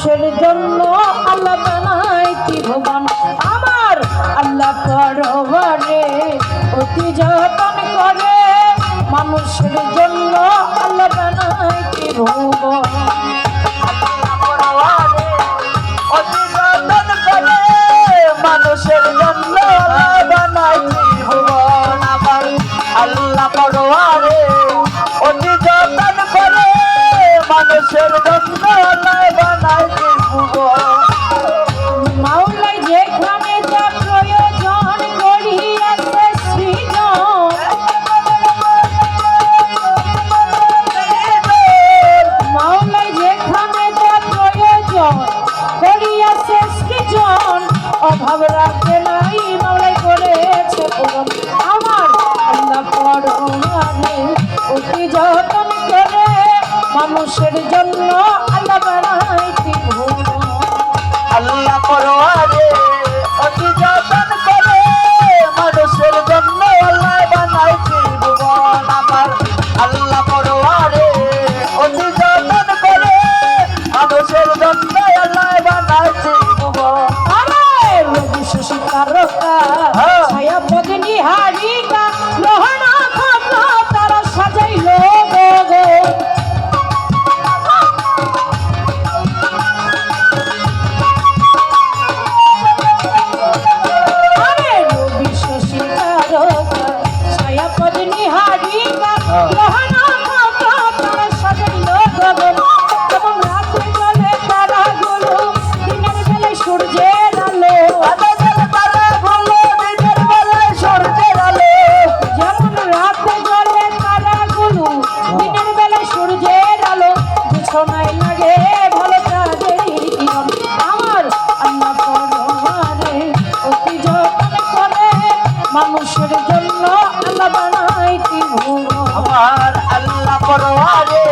মানুষের জন্য আল্লাহ বানাইতি ভুবন আমার আল্লাহ পরবারে অতি যতন করে মানুষের জন্য আল্লাহ বানাইতি ভুবন মানুষের জন্য বানাইছি ভুবন আমার আল্লাহ পরওয়ারে অতি যতন করে মানুষের জন্য বানাইছি ভুবন মাওলাই যেখানে যা প্রয়োজন করিয়াছে সৃজন মাওলাই যেখানে যা প্রয়োজন করিয়াছে সৃজন অভাব রাখে নাই মাওলাই করেছে পূরণ আমার আল্লাহ পরমানে অতি যতন করে মানুষের জন্য আল্লাহ বানাইতি ভুবন আল্লাহ পরওয়ারে অতি যতন করে মানুষের জন্য আল্লাহ বানাইছি ভুবন আমার আল্লাহ পরওয়ারে অতি যতন করে মানুষের জন্য আল্লাহ বানাইছি ভুবন রবি শশী তারকা ছায়া পদিনী হারিকা লোহনা খাতা তারা সাজাইল গো আরে রবি শশী তারকা ছায়া পদিনী হারিকা লোহনা খাতা তারা সাজাইল গগন এবং রাত্রে জলে তারাগুলো দিনের বেলায় সূর্যের আলো যেমন রাতে জলে তারাগুলো দিনের বেলায় সূর্যের আলো বিছনায় লাগে ভালো তাদেরই কিরণ আমার আল্লাহ পরমানে অতি যতন করে মানুষের জন্য আল্লাহ বানাইতি ভুবন আমার আল্লাহ পরওয়ারে